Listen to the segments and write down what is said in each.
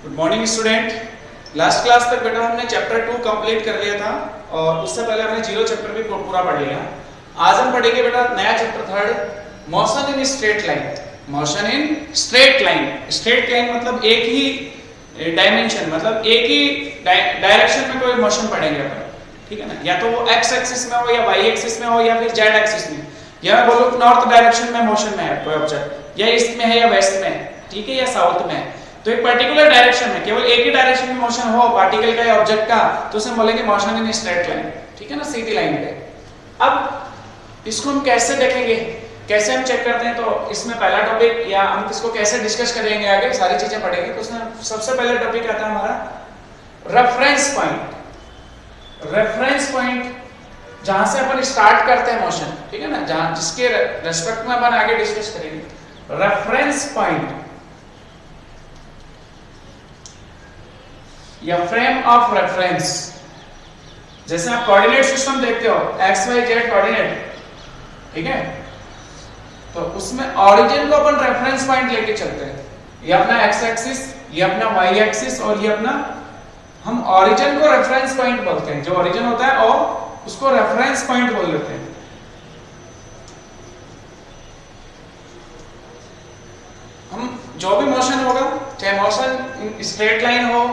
Good morning student. Last class तक बेटा हमने चैप्टर 2 कंप्लीट कर लिया था और उससे पहले हमने जीरो चैप्टर भी पूरा पढ़ लिया। आज हम पढ़ेंगे बेटा नया chapter third, motion in straight line. Motion in straight line. Straight line मतलब एक ही डायमेंशन, मतलब एक ही डायरेक्शन में कोई मोशन पढ़ेंगे अपन, ठीक है ना। या तो वो एक्स एक्सिस में हो या वाई एक्सिस में हो या फिर जेड एक्सिस में, या मैं बोलूं नॉर्थ डायरेक्शन में मोशन में है कोई ऑब्जेक्ट, या ईस्ट में है या वेस्ट में है, ठीक है, या साउथ में है। तो एक पर्टिकुलर डायरेक्शन में केवल एक ही डायरेक्शन में मोशन हो पार्टिकल का या ऑब्जेक्ट का, तो उसे बोलेंगे मोशन इन स्ट्रेट लाइन, ठीक है ना, सीधी लाइन पे। अब इसको हम कैसे देखेंगे, कैसे हम चेक करते हैं, तो इसमें पहला टॉपिक या हम इसको कैसे डिस्कस करेंगे, आगे सारी चीजें पढ़ेंगे। तो उसमें सबसे पहले टॉपिक आता है हमारा रेफरेंस पॉइंट। रेफरेंस पॉइंट जहां से अपन स्टार्ट करते हैं मोशन, ठीक है ना, जहां जिसके रेस्पेक्ट में अपन आगे डिस्कस करेंगे। रेफरेंस पॉइंट या फ्रेम ऑफ रेफरेंस। जैसे आप कोऑर्डिनेट सिस्टम देखते हो, एक्स वाई जेड कोऑर्डिनेट, ठीक है, तो उसमें ऑरिजिन को अपन रेफरेंस पॉइंट लेके चलते हैं। ये अपना एक्स एक्सिस, ये अपना वाई एक्सिस और ये अपना, हम ऑरिजिन को रेफरेंस पॉइंट बोलते हैं। जो ऑरिजिन होता है और उसको रेफरेंस पॉइंट बोल देते हैं। हम जो भी मोशन होगा, चाहे मोशन इन स्ट्रेट लाइन हो,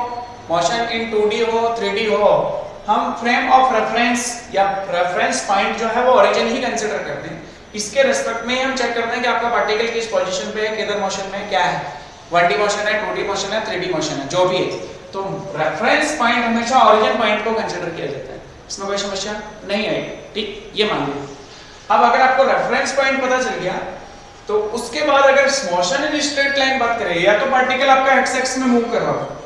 मोशन इन 2D हो, 3D हो, हम फ्रेम ऑफ रेफरेंस या रेफरेंस पॉइंट जो है वो ओरिजिन ही कंसीडर करते हैं। इसके रेस्पेक्ट में हम चेक करते हैं कि आपका पार्टिकल किस पोजीशन पे है, किधर मोशन में, क्या है, 1D मोशन है, 2D मोशन है, 3D मोशन है, जो भी है। तो रेफरेंस पॉइंट हमेशा ओरिजिन पॉइंट को कंसीडर किया जाता है। इसमें कोई समस्या नहीं आई, ठीक, ये मान लीजिए। अब अगर आपको रेफरेंस पॉइंट पता चल गया, तो उसके बाद अगर मोशन इन स्ट्रेट लाइन बात करें, या तो पार्टिकल आपका एक्स एक्सिस में मूव कर रहा हो,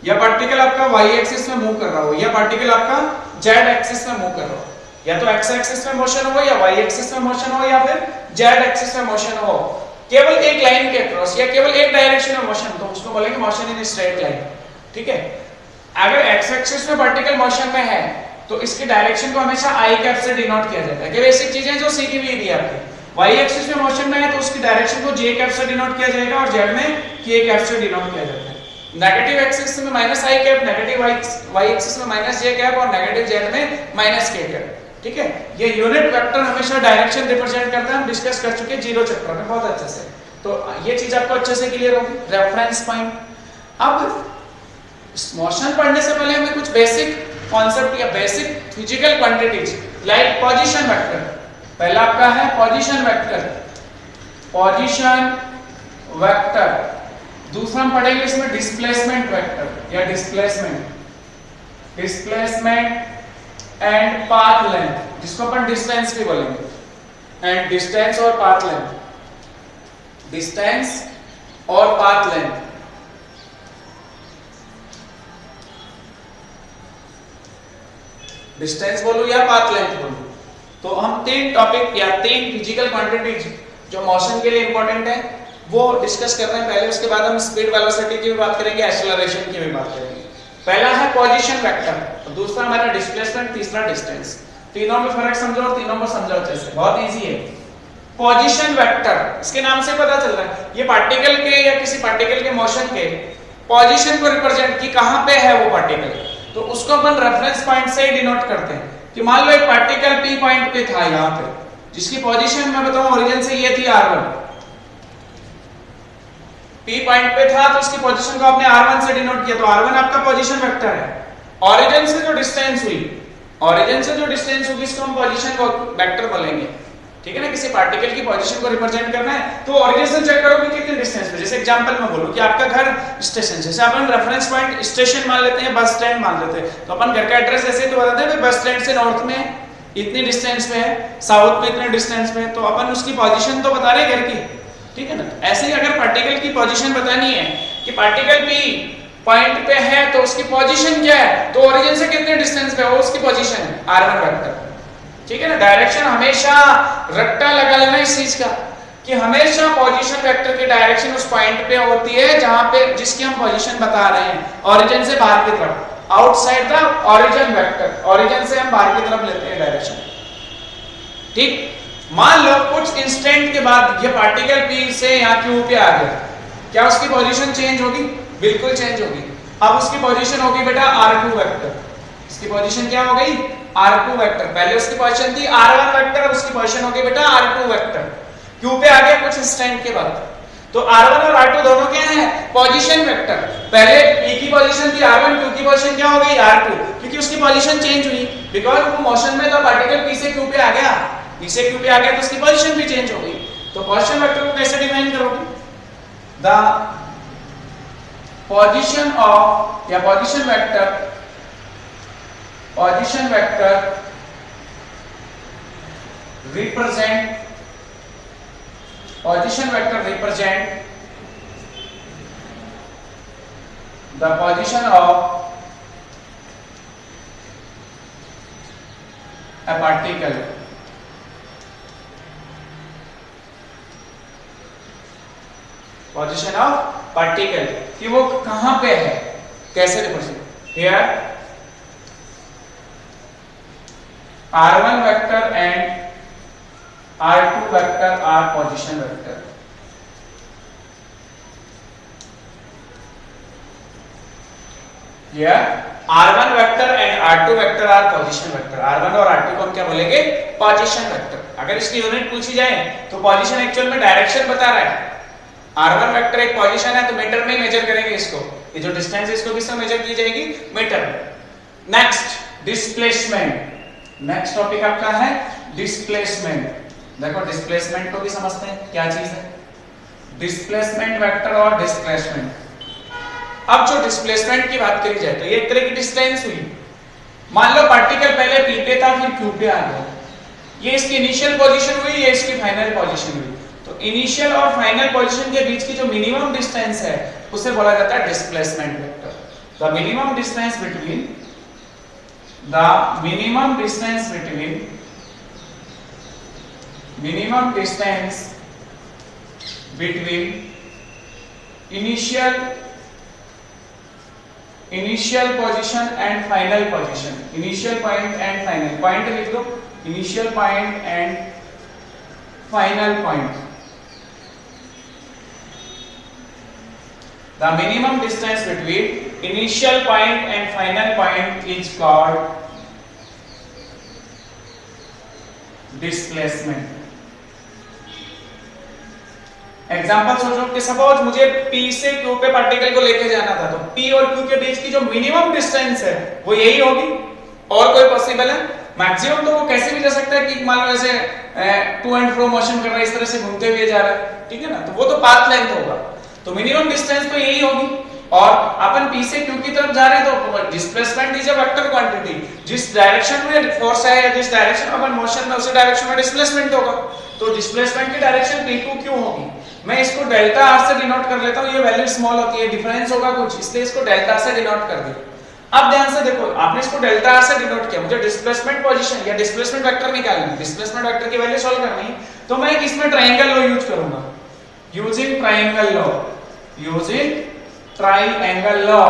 या पार्टिकल आपका वाई एक्सिस में मूव कर रहा हो, या पार्टिकल आपका जेड एक्सिस में मूव कर रहा हो, या तो एक्स एक्सिस में मोशन हो, या वाई एक्सिस में मोशन हो, या फिर जेड एक्सिस में मोशन हो, केवल एक लाइन के अक्रॉस या केवल एक डायरेक्शन में मोशन, तो उसको बोलेंगे मोशन इन स्ट्रेट लाइन, ठीक है। अगर एक्स एक्सिस में पार्टिकल मोशन में है तो इसकी डायरेक्शन को हमेशा आई कैप से डिनोट किया जाता है। ये बेसिक चीजें जो सीखी हुई थी आपकी। वाई एक्सिस में मोशन में है तो उसकी डायरेक्शन को जे कैप से डिनोट किया जाएगा और जेड में के कैप से डिनोट किया जाता है। नेगेटिव एक्सिस में माइनस आई कैप, नेगेटिव वाई एक्सिस में माइनस जे कैप और नेगेटिव जेड में माइनस के कैप, ठीक है। ये यूनिट वेक्टर हमेशा डायरेक्शन रिप्रेजेंट करता है। हम डिस्कस कर चुके हैं जीरो चैप्टर में बहुत अच्छे से, तो ये चीज आपको अच्छे से क्लियर होगी, रेफरेंस पॉइंट। अब मोशन पढ़ने से पहले हमें कुछ बेसिक कॉन्सेप्ट या basic physical quantities like position vector. पहला आपका है पोजीशन वेक्टर, पोजीशन वेक्टर। दूसरा हम पढ़ेंगे इसमें डिस्प्लेसमेंट वेक्टर या डिस्प्लेसमेंट एंड पाथ लेंथ, जिसको अपन डिस्टेंस भी बोलेंगे। एंड डिस्टेंस और पाथ लेंथ, डिस्टेंस और पाथ लेंथ। डिस्टेंस बोलूं या पाथ लेंथ बोलूं, तो हम तीन टॉपिक या तीन फिजिकल क्वांटिटीज जो मोशन के लिए इंपॉर्टेंट है वो डिस्कस कर रहे हैं पहले। उसके बाद हम स्पीड वेलोसिटी की भी बात करेंगे, एक्सेलरेशन की भी बात करेंगे। पहला है पोजीशन वेक्टर, दूसरा हमारा डिस्प्लेसमेंट, तीसरा डिस्टेंस। तीनों में फर्क समझो और तीनों को समझो अच्छे से, बहुत इजी है। पोजीशन वेक्टर, इसके नाम से पता चल रहा है ये पार्टिकल के या किसी पार्टिकल के मोशन के पोजीशन को रिप्रेजेंट की कहां पे है वो पार्टिकल, तो उसको अपन रेफरेंस पॉइंट से ही डिनोट करते हैं। कि मान लो एक पार्टिकल पी पॉइंट पे था यहां पे, जिसकी पोजीशन मैं बताऊं ओरिजिन से ये थी r1, पी पॉइंट पे था तो उसकी पोजीशन को आपने r1 से डिनोट किया, तो r1 आपका पोजीशन वेक्टर है। ओरिजिन से जो डिस्टेंस हुई, ओरिजिन से जो डिस्टेंस होगी इसको हम पोजीशन वेक्टर बोलेंगे, ठीक है ना। किसी पार्टिकल की पोजीशन को रिप्रेजेंट करना है तो ओरिजिन से चेक करो कि कितने डिस्टेंस पे। जैसे एग्जांपल में बोलूं कि आपका घर स्टेशन, जैसे अपन रेफरेंस पॉइंट स्टेशन मान लेते हैं, बस स्टैंड मान लेते हैं, तो अपन घर का एड्रेस ऐसे तो बताते हैं बस स्टैंड से नॉर्थ में इतनी डिस्टेंस पे है, साउथ में इतने डिस्टेंस पे है, तो अपन उसकी पोजीशन तो बता रहे हैं घर की, ठीक है ना। ऐसे ही अगर पार्टिकल की पोजीशन बतानी है कि पार्टिकल पी पॉइंट पे है तो उसकी पोजीशन क्या है, तो ओरिजिन से कितने डिस्टेंस पे है वो उसकी पोजीशन है, r1 वेक्टर, ठीक है ना। डायरेक्शन हमेशा रट्टा लगा लेना इस चीज का कि हमेशा पोजीशन वेक्टर की डायरेक्शन उस पॉइंट पे होती है जहां पे जिसकी हम पोजीशन बता रहे हैं, ओरिजिन से बाहर की तरफ, outside the origin vector. Origin से हम बाहर की तरफ लेते हैं डायरेक्शन, ठीक। मान लो कुछ इंस्टेंट के बाद ये पार्टिकल P से यहाँ Q पे आ गया, क्या उसकी पोजीशन चेंज होगी? बिल्कुल चेंज होगी। अब उसकी पोजीशन हो गई बेटा r2 वेक्टर, इसकी पोजीशन क्या हो गई r2 वेक्टर, पहले उसकी पोजीशन थी r1 वेक्टर, अब उसकी पोजीशन हो गई बेटा r2 वेक्टर, q पे आ गया कुछ इंस्टेंट के बाद। तो r1 और r2 दोनों क्या है पोजीशन वेक्टर, पहले p की पोजीशन थी r1, q की पोजीशन क्या हो गई r2, क्योंकि उसकी पोजीशन चेंज हुई, बिकॉज़ वो मोशन में था, पार्टिकल p से q पे आ गया, p से q पे आ गया तो उसकी पोजीशन भी चेंज हो गई। तो पोजीशन वेक्टर को कैसे डिफाइन करोगे, द पोजीशन ऑफ या position vector represent the position of a particle position of particle कि वो कहां पे है, कैसे represent here r1 vector and r2 vector are position vector. Here r1 vector and r2 vector are position vector, r1 और r2 को हम क्या बोलेंगे पोजीशन वेक्टर। अगर इसकी यूनिट पूछी जाए तो पोजीशन एक्चुअल में डायरेक्शन बता रहा है, r1 वेक्टर एक पोजीशन है तो मीटर में मेजर करेंगे इसको, ये जो डिस्टेंस है इसको किससे मेजर की जाएगी मीटर में। नेक्स्ट डिस्प्लेसमेंट, नेक्स्ट टॉपिक आपका है डिस्प्लेसमेंट। देखो डिस्प्लेसमेंट को भी समझते हैं क्या चीज है, डिस्प्लेसमेंट वेक्टर और डिस्प्लेसमेंट। अब जो डिस्प्लेसमेंट की बात करी जाए तो ये एक तरह की डिस्टेंस हुई, मान लो पार्टिकल पहले p पे था फिर q पे आ गया, ये इसकी इनिशियल पोजीशन हुई, ये इसकी फाइनल पोजीशन हुई। तो इनिशियल और फाइनल पोजीशन के बीच की जो मिनिमम डिस्टेंस है उसे बोला जाता है displacement vector. The minimum distance between initial position and final position, initial point and final point लिख दो, initial point and final point. The minimum distance between initial point and final point is called displacement. Example सोचो कि suppose मुझे P से Q पे particle को लेके जाना था, तो P और Q के बीच की जो मिनिमम डिस्टेंस है वो यही होगी, और कोई पॉसिबल है? मैक्सिमम तो वो कैसे भी जा सकता है कि मान लो ऐसे टू एंड फ्रो मोशन कर रहा है, इस तरह से घूमते हुए जा रहा है, ठीक है ना, तो वो तो पाथ लेंथ होगा, तो मिनिमम डिस्टेंस तो यही होगी। और अपन P से Q की तरफ जा रहे हैं तो displacement is a vector quantity, जिस डायरेक्शन में फोर्स है या जिस डायरेक्शन में अपन मोशन में उसी डायरेक्शन में डिस्प्लेसमेंट होगा, तो डिस्प्लेसमेंट की डायरेक्शन P2Q होगी। मैं इसको डेल्टा r से डिनोट कर लेता हूं, ये वैल्यू स्मॉल होती है, डिफरेंस होगा कुछ, इसलिए इसको डेल्टा से डिनोट कर दिया। अब ध्यान से देखो, आपने इसको डेल्टा r से डिनोट किया, मुझे डिस्प्लेसमेंट पोजीशन या डिस्प्लेसमेंट वेक्टर निकालना है, डिस्प्लेसमेंट वेक्टर की वैल्यू सॉल्व करनी है, तो मैं इसमें ट्रायंगल लॉ यूज करूंगा, using triangle law, using triangle law.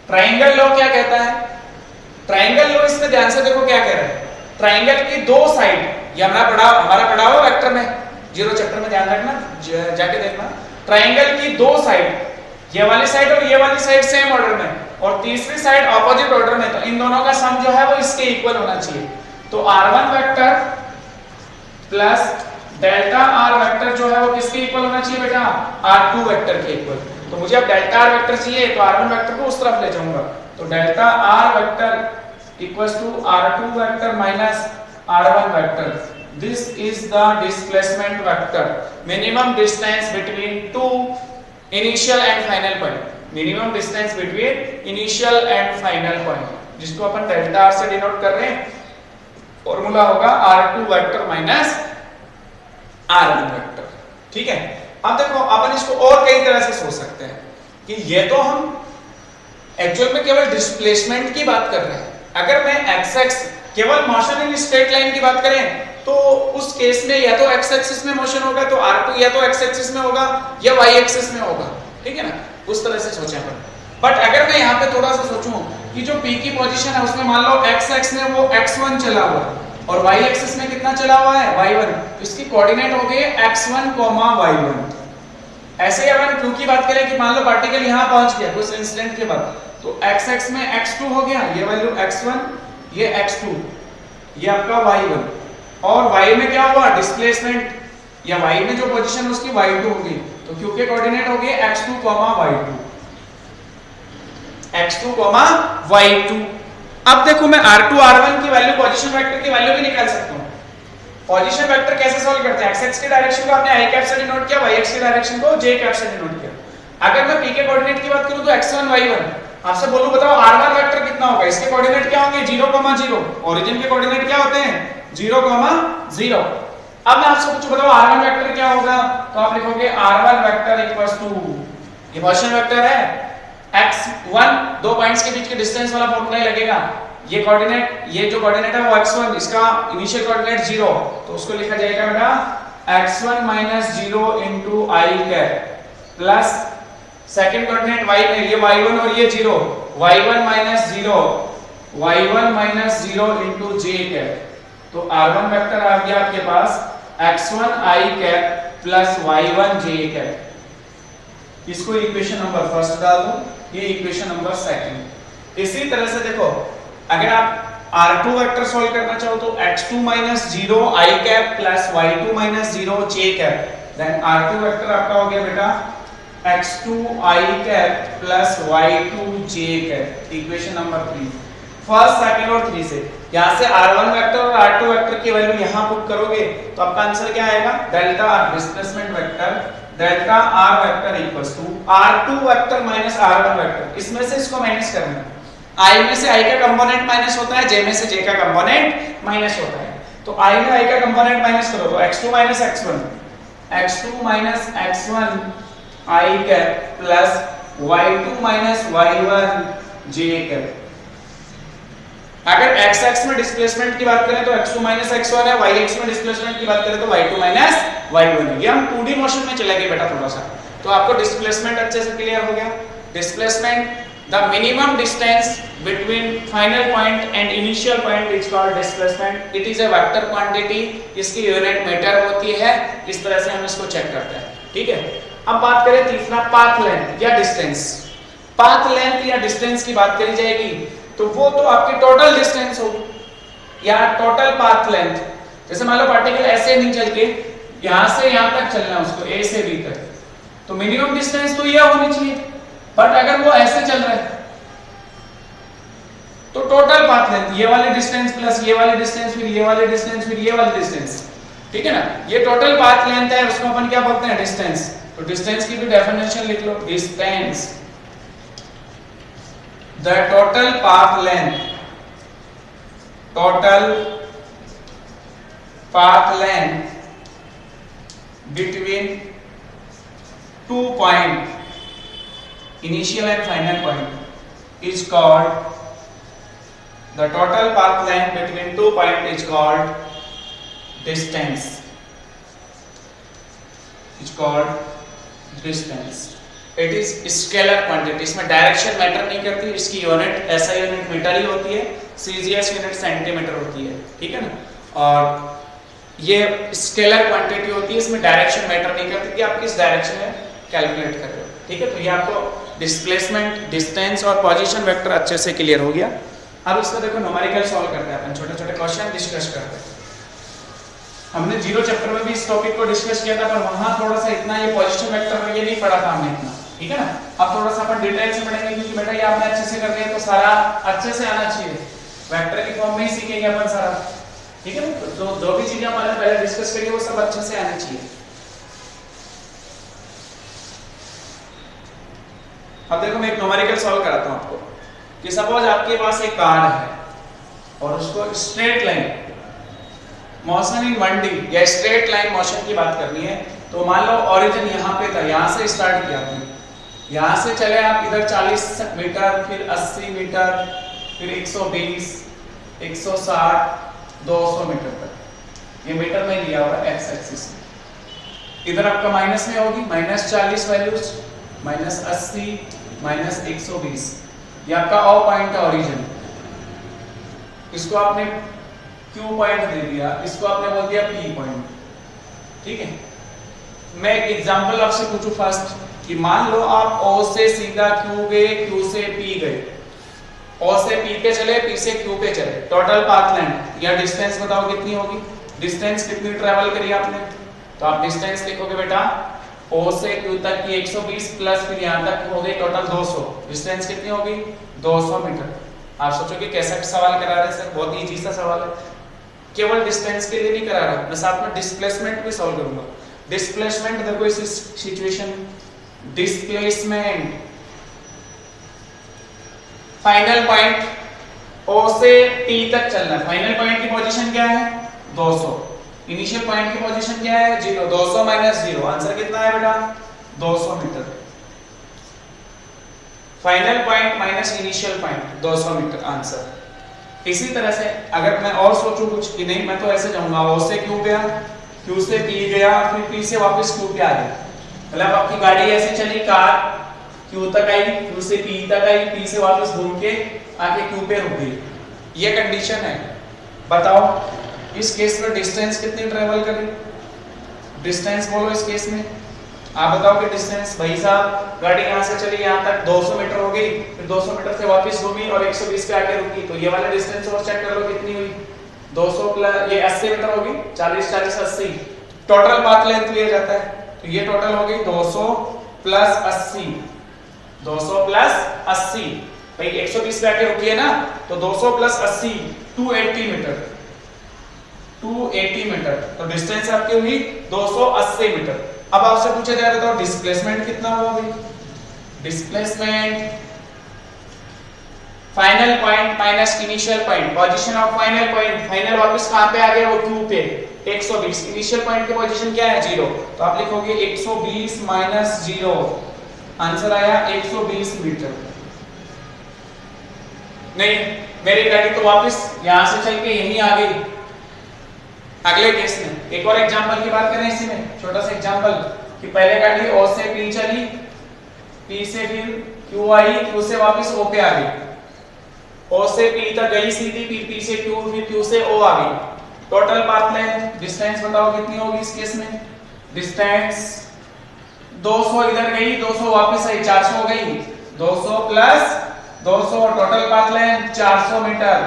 Triangle law क्या कहता है? ट्रायंगल लॉ इसमें ध्यान से देखो क्या कह रहा है, ट्रायंगल की दो साइड, ये हमारा पढ़ा हुआ वेक्टर में, जीरो चैप्टर में ध्यान रखना, जाके देखना, ट्रायंगल की दो साइड, ये वाली साइड और ये वाली साइड सेम ऑर्डर में और तीसरी साइड ऑपोजिट ऑर्डर में, तो इन दोनों का सम जो है वो इसके इक्वल होना चाहिए। तो r1 vector plus delta r vector जो है वो किसके इक्वल होना चाहिए बेटा? r2 वेक्टर के इक्वल। तो मुझे अब डेल्टा r वेक्टर चाहिए तो r1 वेक्टर को उस तरफ ले जाऊंगा, तो delta r vector equals to r2 vector minus r1 vector. This is the displacement vector, minimum distance between two initial and final point, minimum distance between initial and final point, जिसको अपन delta r से denote कर रहे हैं। Formula होगा r2 vector minus r1 vector, ठीक है। अब देखो अपन इसको और कई तरह से सोच सकते हैं कि ये तो हम एक्चुअल में केवल डिस्प्लेसमेंट की बात कर रहे हैं, अगर मैं x एक्स केवल मोशन इन स्ट्रेट लाइन की बात करें तो उस केस में या तो x एक्सिस में मोशन होगा तो r2 या तो x एक्सिस में होगा या y एक्सिस में होगा, ठीक है ना, उस तरह से सोचे अपन। बट अगर मैं यहाँ पे थोड़ा सा सोचूं कि जो P की पोजीशन है उसमें मान लो x एक्स में वो x1 चला हुआ और y एक्सिस में कितना चला हुआ है y1, तो इसकी कोऑर्डिनेट हो गए x1, y1, ऐसे ही अपन q की बात करें कि मान लो पार्टिकल यहां पहुंच गया कुछ इंसिडेंट के बाद, तो x में x2 हो गया, ये वैल्यू x1, ये x2, ये आपका y1, और y में क्या हुआ डिस्प्लेसमेंट, या y में जो पोजीशन उसकी y2 होगी, तो q के कोऑर्डिनेट हो गए x2, y2, x2, y2। अब देखो मैं r2 r1 की वैल्यू, पोजीशन वेक्टर की वैल्यू भी निकाल सकता हूं। पोजीशन वेक्टर कैसे सॉल्व करते हैं, x के डायरेक्शन को आपने i कैप से डिनोट किया, y के डायरेक्शन को j कैप से डिनोट किया। अगर मैं p के कोऑर्डिनेट की बात करूं तो x1 y1, आपसे बोलूं बताओ r1 वेक्टर कितना होगा, इसके कोऑर्डिनेट क्या होंगे 0, 0, ओरिजिन के कोऑर्डिनेट क्या होते हैं 0, 0। अब मैं आपसे पूछूं बताओ r1 वेक्टर क्या होगा, तो आप लिखोगे r1 वेक्टर इक्वल्स टू, ये पोजीशन वेक्टर है, x1 दो पॉइंट्स के बीच के डिस्टेंस वाला फॉर्मूला ही लगेगा, ये कोऑर्डिनेट, ये जो कोऑर्डिनेट है वो x1, इसका इनिशियल कोऑर्डिनेट 0, तो उसको लिखा जाएगा बेटा x1 0 into I cap plus second coordinate y में, ये y1 और ये 0, y1 0 into j कैप, तो r1 वेक्टर आ गया आपके पास x1 I cap plus y1 j cap. इसको इक्वेशन नंबर फर्स्ट डाल दो, ये इक्वेशन नंबर सेकंड। इसी तरह से देखो अगर आप r2 वेक्टर सॉल्व करना चाहो तो x2 0 I cap plus y2 0 j cap, then r2 vector आपका हो गया बेटा x2 I cap plus y2 j cap, equation number 3। First, second और 3 से यहां से r1 वेक्टर और r2 वेक्टर की वैल्यू यहां पुट करोगे तो आपका आंसर क्या आएगा, delta r displacement vector, delta r vector equals to r2 vector minus r1 vector, इसमें से इसको माइनस करना है, i में से i का कंपोनेंट माइनस होता है, j में से j का कंपोनेंट माइनस होता है, तो i में i का कंपोनेंट माइनस करो तो x2 x1 I cap plus y2 y1 j cap. अगर x में डिस्प्लेसमेंट की बात करें तो x2 x1 है, y में डिस्प्लेसमेंट की बात करें तो y2 y1 है। ये हम 2D मोशन में चले गए बेटा थोड़ा सा, तो आपको डिस्प्लेसमेंट अच्छे से क्लियर हो गया। Displacement, the minimum distance between final point and initial point is called displacement, it is a vector quantity, इसकी यूनिट मीटर होती है, इस तरह से हम इसको चेक करते हैं, ठीक है। अब बात करें तीसरा, पाथ लेंथ या डिस्टेंस। पाथ लेंथ या डिस्टेंस की बात करी जाएगी तो वो तो आपकी टोटल डिस्टेंस होगी या टोटल पाथ लेंथ। जैसे मान लो पार्टिकल ऐसे नहीं चल के यहां से यहां तक चलना है उसको, a से b तक, तो मिनिमम डिस्टेंस तो ये होनी चाहिए, बट अगर वो ऐसे चल रहा है तो टोटल पाथ लेंथ, ये वाले डिस्टेंस प्लस ये वाले डिस्टेंस फिर ये वाले डिस्टेंस फिर ये वाले डिस्टेंस, ठीक है ना, ये टोटल पाथ लेंथ है, उसको अपन क्या बोलते हैं डिस्टेंस। तो डिस्टेंस की भी डेफिनेशन लिख लो, distance the total path length, total path length between two point, initial and final point is called, the total path length between 2 points is called distance, is called distance। it is scalar quantity, इसमें direction matter नहीं करती, इसकी unit ऐसा unit metre ही होती है, CGS unit centimetre होती है, ठीक है ना, और ये स्केलर क्वांटिटी होती है, इसमें डायरेक्शन मैटर नहीं करती कि आप किस डायरेक्शन में कैलकुलेट कर रहे हो, ठीक है। तो ये आपको डिस्प्लेसमेंट, डिस्टेंस और पोजीशन वेक्टर अच्छे से क्लियर हो गया। अब इसको देखो न्यूमेरिकल सॉल्व करते हैं अपन, छोटे छोटे क्वेश्चन डिस्कस करते हैं। हमने जीरो चैप्टर में भी इस टॉपिक को डिस्कस किया था, पर वहां थोड़ा सा इतना ये पोजीशन वेक्टर में ये नहीं पढ़ा था हमने इतना, ठीक है ना। अब थोड़ा सा अपन डिटेल से पढ़ेंगे क्योंकि बेटा ये आपने अच्छे से कर लिया तो सारा अच्छे से आना चाहिए, वेक्टर की फॉर्म में ही सीखेंगे अपन सारा, ठीक है ना। तो जो भी चीजें हमारे पहले डिस्कस करी वो सब अच्छे से आनी चाहिए। अब देखो मैं एक न्यूमेरिकल सॉल्व कराता हूं आपको कि सपोज आपके पास एक कार्ड है और उसको straight line motion in 1D या स्ट्रेट लाइन मोशन की बात करनी है, तो मान लो ओरिजिन यहाँ पे था, यहाँ से स्टार्ट किया आपने, यहाँ से चले आप इधर 40 मीटर, फिर 80 मीटर, फिर 120, 160, 200 मीटर तक, ये मीटर में लिया हुआ है एक्स एक्सिस। इधर आपका माइनस में होगी, -40 वैल्यूज, -80, -120, ये आपका ओ पॉइंट है ओरिजिन, इसको आपने Q पॉइंट दे दिया, इसको आपने बोल दिया P पॉइंट, ठीक है। मैं एक एग्जांपल आपसे पूछूं फर्स्ट कि मान लो आप O से सीधा Q गए, Q से P गए, O से P पे चले, P से Q पे चले, टोटल पाथ लेंथ या डिस्टेंस बताओ कितनी होगी, डिस्टेंस कितनी ट्रेवल करी आपने, तो आप डिस्टेंस लिखोगे बेटा O से Q तक की 120 प्लस फिर यहाँ तक हो गई टोटल 200, डिस्टेंस कितनी होगी 200 मीटर। आप सोचोगे कैसा सवाल करा रहे हैं सर, बहुत इजी सा सवाल है, केवल डिस्टेंस के लिए नहीं करा रहा, मैं साथ में डिस्प्लेसमेंट भी सॉल्व करूंगा। डिस्प्लेसमेंट देखो इस situation, displacement final point O से P तक चलना है, फाइनल पॉइंट की पोजीशन क्या है 200, इनिशियल पॉइंट की पोजीशन क्या है 0, 200 माइनस 0, आंसर कितना है बेटा 200 metre. Final point minus initial point 200 metre answer. इसी तरह से अगर मैं और सोचूं कुछ कि नहीं मैं तो ऐसे जाऊंगा, O से Q गया, Q से P गया, फिर P से वापस Q पे आ गया, मतलब आपकी गाड़ी ऐसे चली, कार Q तक आई, Q से P तक आई, P से वापस घूम के आके Q पे रुक गई, ये कंडीशन है। बताओ इस केस में डिस्टेंस कितनी ट्रेवल करी, डिस्टेंस बोलो इस केस में, आप बताओ कि डिस्टेंस, भाई साहब गाड़ी यहाँ से चली यहाँ तक 200 मीटर हो गई, फिर 200 मीटर से वापस घूमी और 120 पे आके रुकी, तो ये वाला डिस्टेंस और चेक कर लो कितनी हुई, 200 प्लस ये 80 मीटर होगी, 40 40 80 टोटल पाथ लेंथ लिया जाता है, तो ये टोटल हो गई 200 प्लस 80, 200 प्लस 80, भाई 120 पे आके रुकी है ना, तो 200 प्लस 80 280 मीटर, 280 मीटर, तो डिस्टेंस आपकी हुई 280 मीटर। अब आपसे पूछा जा रहा था डिस्प्लेसमेंट कितना हुआ भाई, displacement final point minus initial point, position of final point, final वापस कहां पे आ गया वो Q पे 120, इनिशियल पॉइंट की पोजीशन क्या है 0, तो आप लिखोगे 120 माइनस 0, आंसर आया 120 मीटर। नहीं मेरी गाड़ी तो वापस यहां से चल के यहीं आ गई। अगले केस में एक और एग्जांपल की बात करें इसी में, छोटा सा एग्जांपल कि पहले गाड़ी O से P चली, P से फिर Q आई, Q से वापस O पे आ गई, O से P तक गई सीधी, फिर P से Q, फिर Q से O आ गई, टोटल पाथ लेंथ डिस्टेंस बताओ कितनी होगी इस केस में, डिस्टेंस 200 इधर गई, 200 वापस आई, 400 हो गई, 200 plus 200 total path length 400 metre.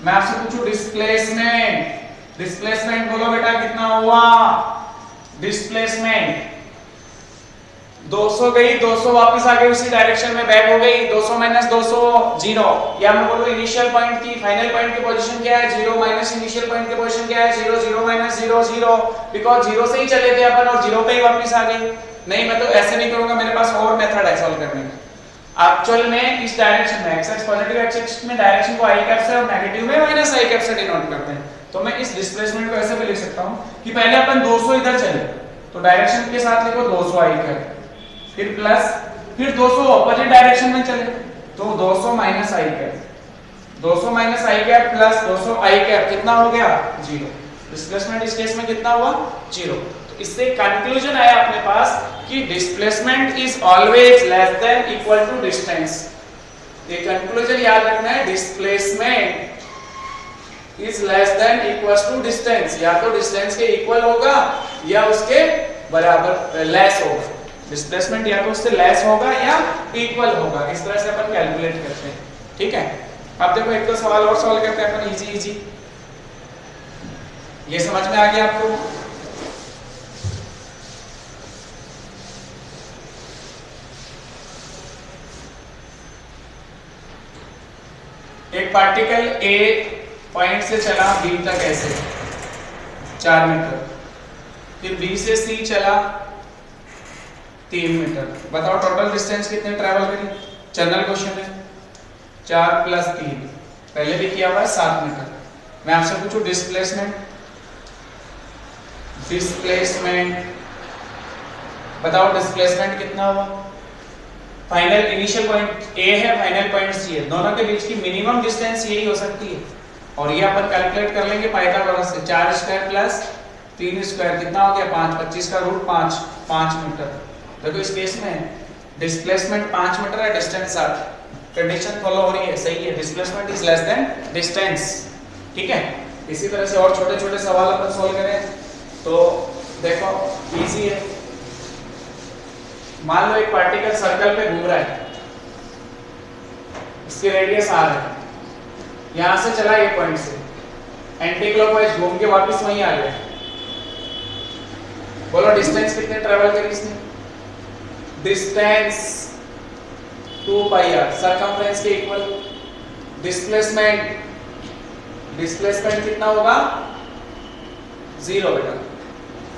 मैं आपसे पूछूं डिस्प्लेसमेंट, डिस्प्लेसमेंट बोलो बेटा कितना हुआ, डिस्प्लेसमेंट 200 गई, 200 वापस आ गई, उसी डायरेक्शन में बैक हो गई, 200 माइनस 200 0, या मैं बोलूं इनिशियल पॉइंट की फाइनल पॉइंट की पोजीशन क्या है 0 माइनस इनिशियल पॉइंट की पोजीशन क्या है 0, 0 माइनस 0 0, बिकॉज़ 0 से ही चले थे अपन और 0 पे ही वापस आ गए। नहीं मैं तो ऐसे नहीं करूंगा, मेरे पास और मेथड है सॉल्व करने का। एक्चुअल में इस डायरेक्शन में x x positive x x में डायरेक्शन को आई कैप से और नेगेटिव में माइनस आई कैप से डिनोट करते हैं, तो मैं इस डिस्प्लेसमेंट को ऐसे भी लिख सकता हूं कि पहले अपन 200 इधर चले तो डायरेक्शन के साथ लिखो 200 आई कैप, फिर प्लस, फिर 200 अपोजिट डायरेक्शन में चले तो 200 माइनस आई कैप, 200 माइनस आई कैप प्लस 200 आई कैप कितना हो गया 0, डिस्प्लेसमेंट इस केस में कितना हुआ 0। तो इससे कंक्लूजन आया अपने पास कि displacement is always less than equal to distance. ये कंक्लूजन याद रखना है, displacement is less than equals to distance, या तो डिस्टेंस के इक्वल होगा या उसके बराबर लेस होगा, डिस्प्लेसमेंट या तो उससे लेस होगा या इक्वल होगा, इस तरह से अपन कैलकुलेट करते हैं। ठीक है, अब देखो एक तो सवाल और सॉल्व करते हैं अपन इजी इजी, ये समझ में आ गया आपको। एक पार्टिकल A पॉइंट से चला B तक ऐसे 4 मीटर, फिर B से C चला 3 मीटर, बताओ टोटल डिस्टेंस कितने ट्रैवल करी, जनरल क्वेश्चन है, 4 प्लस 3 पहले भी किया हुआ है 7 मीटर। मैं आपसे पूछूं डिस्प्लेसमेंट, डिस्प्लेसमेंट बताओ डिस्प्लेसमेंट कितना हुआ, फाइनल इनिशियल पॉइंट A है, फाइनल पॉइंट C है, दोनों के बीच की मिनिमम डिस्टेंस यही हो सकती है, और ये अपन कैलकुलेट कर लेंगे पाइथागोरस से, 4 स्क्वायर प्लस 3 स्क्वायर कितना हो गया 5, 25 का रूट 5, 5 मीटर। देखो इस केस में डिस्प्लेसमेंट 5 मीटर है, डिस्टेंस 7, कंडीशन फॉलो हो रही है, सही है, displacement is less then distance. ठीक है, इसी तरह से और छोटे छोटे सवाल अपन सोल्व करें तो देखो इजी है। मान लो एक पार्टिकल सर्कल पे घूम रहा है, इसकी रेडियस r है, यहां से चला ये पॉइंट से, एंटी क्लॉकवाइज घूम के वापस वहीं आ गया। बोलो डिस्टेंस कितने ट्रेवल करी इसने? डिस्टेंस 2 पाई r, सरकमफ्रेंस के इक्वल। डिस्प्लेसमेंट कितना होगा? 0 बेटा,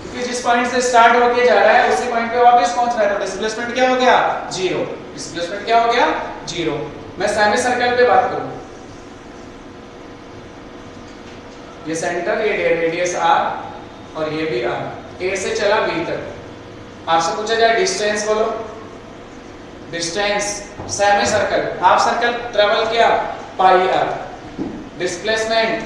क्योंकि जिस पॉइंट से स्टार्ट होके जा रहा है उसी पॉइंट पे वापस पहुंच रहा है, तो डिस्प्लेसमेंट क्या हो गया? 0। डिस्प्लेसमेंट क्या हो गया? 0। मैं सेमी सर्कल पे बात करूं, ये सेंटर, ये रेडियस r और ये भी r, a से चला b तक। आपसे पूछा जाए डिस्टेंस, बोलो distance semi circle, half circle travel किया पाई r। डिस्प्लेसमेंट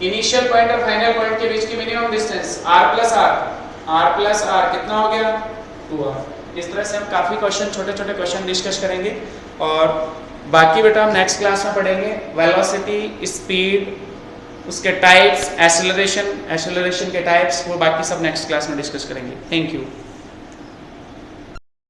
इनिशियल पॉइंट और फाइनल पॉइंट के बीच की minimum distance r plus r कितना हो गया? 2r। इस तरह से हम काफी क्वेश्चन, छोटे छोटे क्वेश्चन डिस्कस करेंगे, और बाकी बेटा हम नेक्स्ट क्लास में पढ़ेंगे वेलोसिटी, स्पीड, उसके टाइप्स, एक्सेलरेशन के टाइप्स, वो बाकी सब नेक्स्ट क्लास में डिस्कस करेंगे। Thank you.